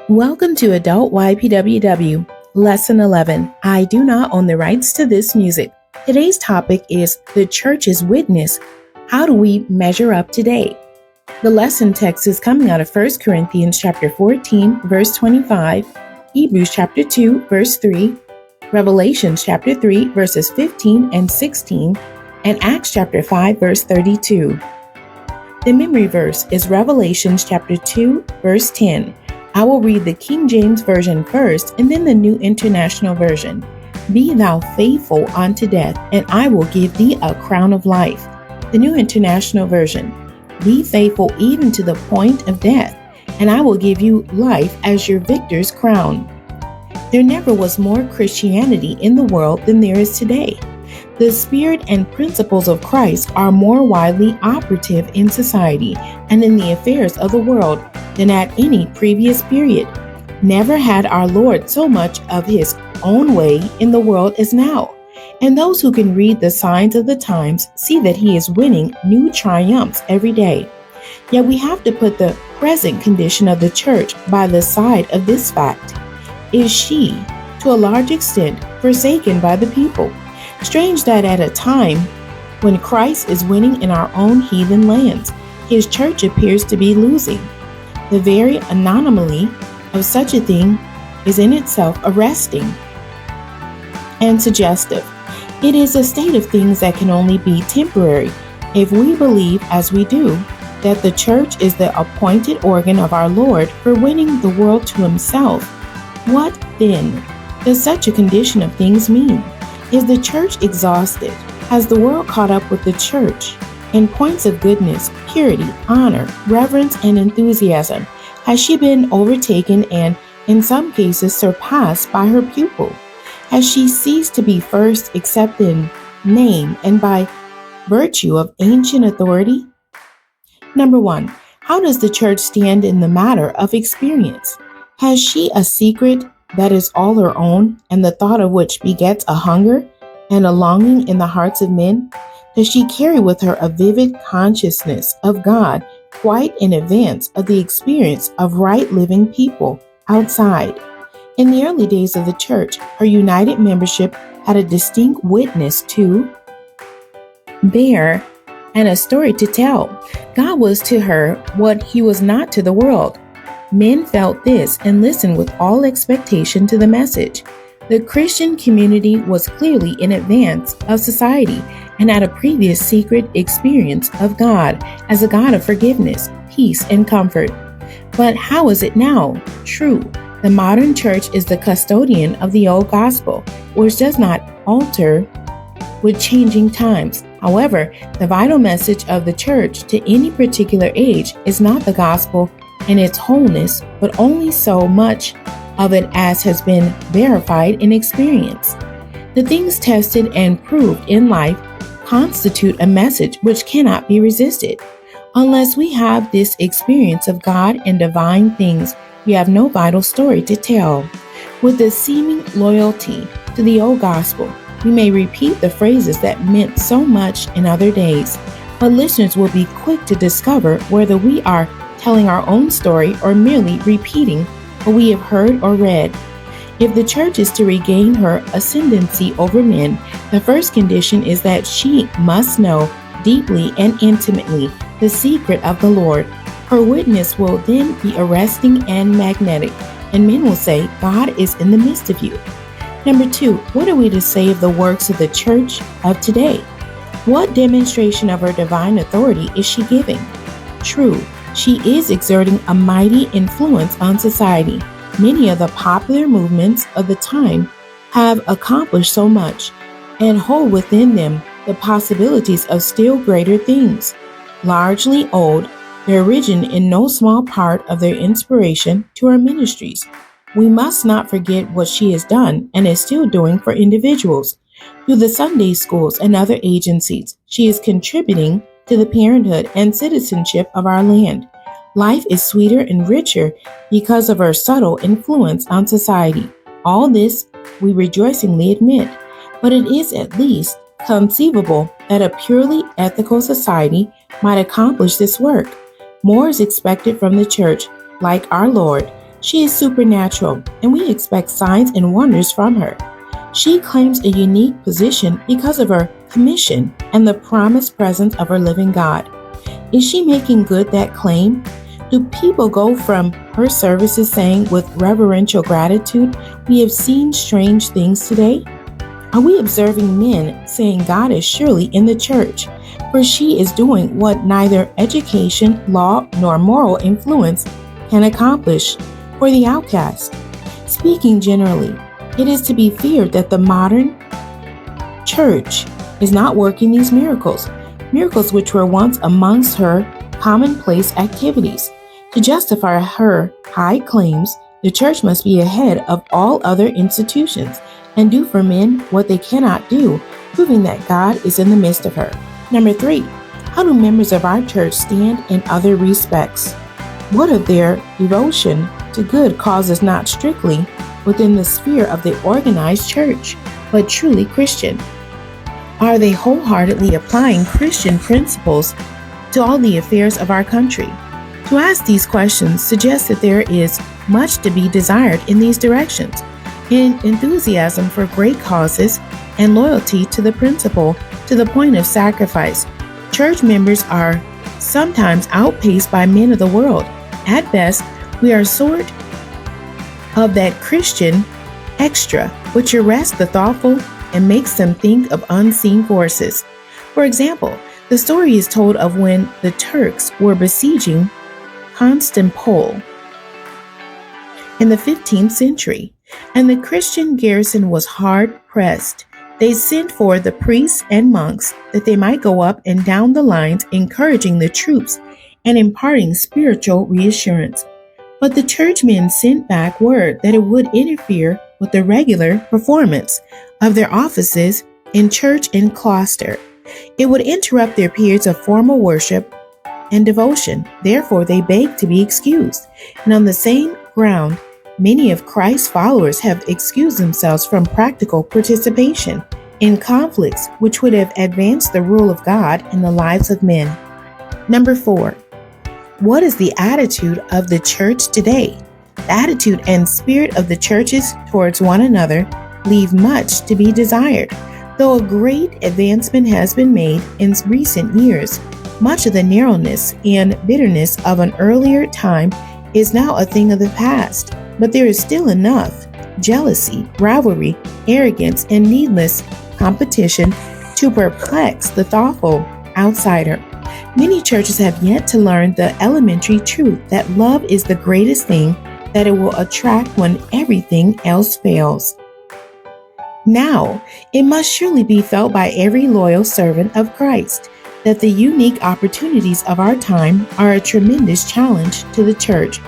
Welcome to Adult ypww, Lesson 11. I do not own the rights to this music. Today's topic is the church's witness. How do we measure up today? The lesson text is coming out of 1 Corinthians chapter 14, verse 25, Hebrews chapter 2, verse 3, Revelation chapter 3, verses 15 and 16, and Acts chapter 5, verse 32. The memory verse is Revelation chapter 2, verse 10. I will read the King James Version first and then the New International Version. Be thou faithful unto death, and I will give thee a crown of life. The New International Version. Be faithful even to the point of death, and I will give you life as your victor's crown. There never was more Christianity in the world than there is today. The spirit and principles of Christ are more widely operative in society and in the affairs of the world than at any previous period. Never had our Lord so much of his own way in the world as now. And those who can read the signs of the times see that he is winning new triumphs every day. Yet we have to put the present condition of the church by the side of this fact. Is she, to a large extent, forsaken by the people? Strange that at a time when Christ is winning in our own heathen lands, his church appears to be losing. The very anomaly of such a thing is in itself arresting and suggestive. It is a state of things that can only be temporary if we believe, as we do, that the church is the appointed organ of our Lord for winning the world to himself. What, then, does such a condition of things mean? Is the church exhausted? Has the world caught up with the church? In points of goodness, purity, honor, reverence, and enthusiasm, has she been overtaken and, in some cases, surpassed by her pupil? Has she ceased to be first except in name and by virtue of ancient authority? Number 1. How does the church stand in the matter of experience? Has she a secret that is all her own, and the thought of which begets a hunger and a longing in the hearts of men? Does she carry with her a vivid consciousness of God quite in advance of the experience of right living people outside? In the early days of the church, her united membership had a distinct witness to bear and a story to tell. God was to her what he was not to the world. Men felt this and listened with all expectation to the message. The Christian community was clearly in advance of society and had a previous secret experience of God as a God of forgiveness, peace, and comfort. But how is it now? True, the modern church is the custodian of the old gospel, which does not alter with changing times. However, the vital message of the church to any particular age is not the gospel in its wholeness, but only so much of it as has been verified in experience. The things tested and proved in life constitute a message which cannot be resisted. Unless we have this experience of God and divine things, we have no vital story to tell. With the seeming loyalty to the old gospel, we may repeat the phrases that meant so much in other days, but listeners will be quick to discover whether we are telling our own story or merely repeating what we have heard or read. If the church is to regain her ascendancy over men, the first condition is that she must know deeply and intimately the secret of the Lord. Her witness will then be arresting and magnetic, and men will say, God is in the midst of you. Number 2, what are we to say of the works of the church of today? What demonstration of her divine authority is she giving? True, she is exerting a mighty influence on society. Many of the popular movements of the time have accomplished so much and hold within them the possibilities of still greater things. Largely owed their origin in no small part of their inspiration to her ministries. We must not forget what she has done and is still doing for individuals. Through the Sunday schools and other agencies, she is contributing to the parenthood and citizenship of our land. Life is sweeter and richer because of her subtle influence on society. All this we rejoicingly admit, but it is at least conceivable that a purely ethical society might accomplish this work. More is expected from the church, like our Lord, She is supernatural, and we expect signs and wonders from her. She claims a unique position because of her commission and the promised presence of her living God. Is she making good that claim? Do people go from her services saying with reverential gratitude, "We have seen strange things today"? Are we observing men saying God is surely in the church, for she is doing what neither education, law, nor moral influence can accomplish for the outcast? Speaking generally, it is to be feared that the modern church is not working these miracles which were once amongst her commonplace activities. To justify her high claims, the church must be ahead of all other institutions and do for men what they cannot do, proving that God is in the midst of her. Number 3, how do members of our church stand in other respects? What of their devotion to good causes not strictly within the sphere of the organized church, but truly Christian? Are they wholeheartedly applying Christian principles to all the affairs of our country? To ask these questions suggests that there is much to be desired in these directions. In enthusiasm for great causes and loyalty to the principle to the point of sacrifice, church members are sometimes outpaced by men of the world. At best, we are sort of that Christian extra which arrests the thoughtful and makes them think of unseen forces. For example, the story is told of when the Turks were besieging Constantinople in the 15th century, and the Christian garrison was hard pressed. They sent for the priests and monks that they might go up and down the lines, encouraging the troops and imparting spiritual reassurance. But the churchmen sent back word that it would interfere with the regular performance of their offices in church and cloister. It would interrupt their periods of formal worship and devotion. Therefore, they begged to be excused. And on the same ground, many of Christ's followers have excused themselves from practical participation in conflicts which would have advanced the rule of God in the lives of men. Number 4, what is the attitude of the church today? The attitude and spirit of the churches towards one another leave much to be desired. Though a great advancement has been made in recent years, much of the narrowness and bitterness of an earlier time is now a thing of the past. But there is still enough jealousy, rivalry, arrogance, and needless competition to perplex the thoughtful outsider. Many churches have yet to learn the elementary truth that love is the greatest thing that it will attract when everything else fails. Now, it must surely be felt by every loyal servant of Christ that the unique opportunities of our time are a tremendous challenge to the church.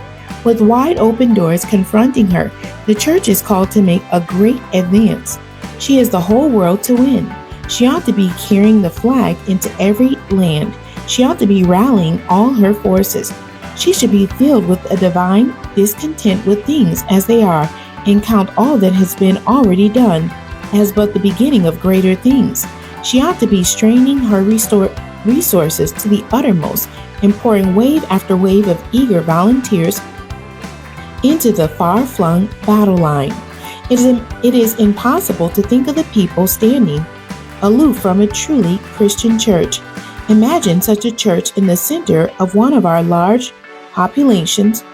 With wide open doors confronting her, the church is called to make a great advance. She has the whole world to win. She ought to be carrying the flag into every land. She ought to be rallying all her forces. She should be filled with a divine discontent with things as they are, and count all that has been already done as but the beginning of greater things. She ought to be straining her resources to the uttermost and pouring wave after wave of eager volunteers into the far-flung battle line. It is impossible to think of the people standing aloof from a truly Christian church. Imagine such a church in the center of one of our large populations.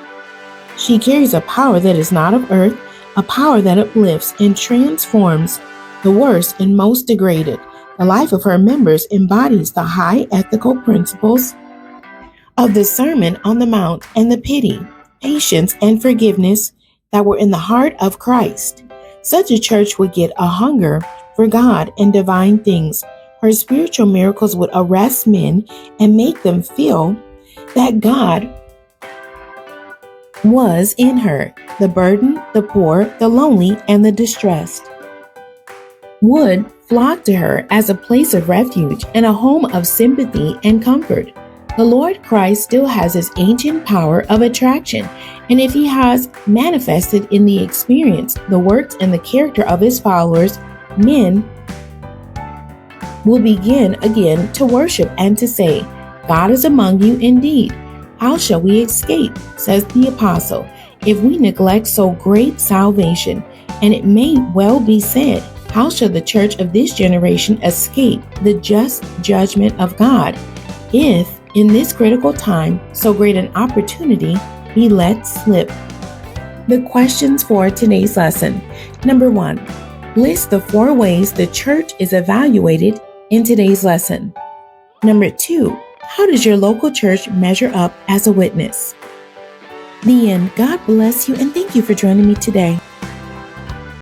She carries a power that is not of earth, a power that uplifts and transforms the worst and most degraded. The life of her members embodies the high ethical principles of the Sermon on the Mount and the pity, patience, and forgiveness that were in the heart of Christ. Such a church would get a hunger for God and divine things. Her spiritual miracles would arrest men and make them feel that God was in her. The burdened, the poor, the lonely, and the distressed would flock to her as a place of refuge and a home of sympathy and comfort. The Lord Christ still has his ancient power of attraction, and if he has manifested in the experience, the works, and the character of his followers, men will begin again to worship and to say, "God is among you indeed. How shall we escape?" says the apostle. if we neglect so great salvation, and it may well be said, how shall the church of this generation escape the just judgment of God if, in this critical time, so great an opportunity be let slip? The questions for today's lesson. Number 1, list the 4 ways the church is evaluated in today's lesson. Number 2, how does your local church measure up as a witness? The end. God bless you, and thank you for joining me today.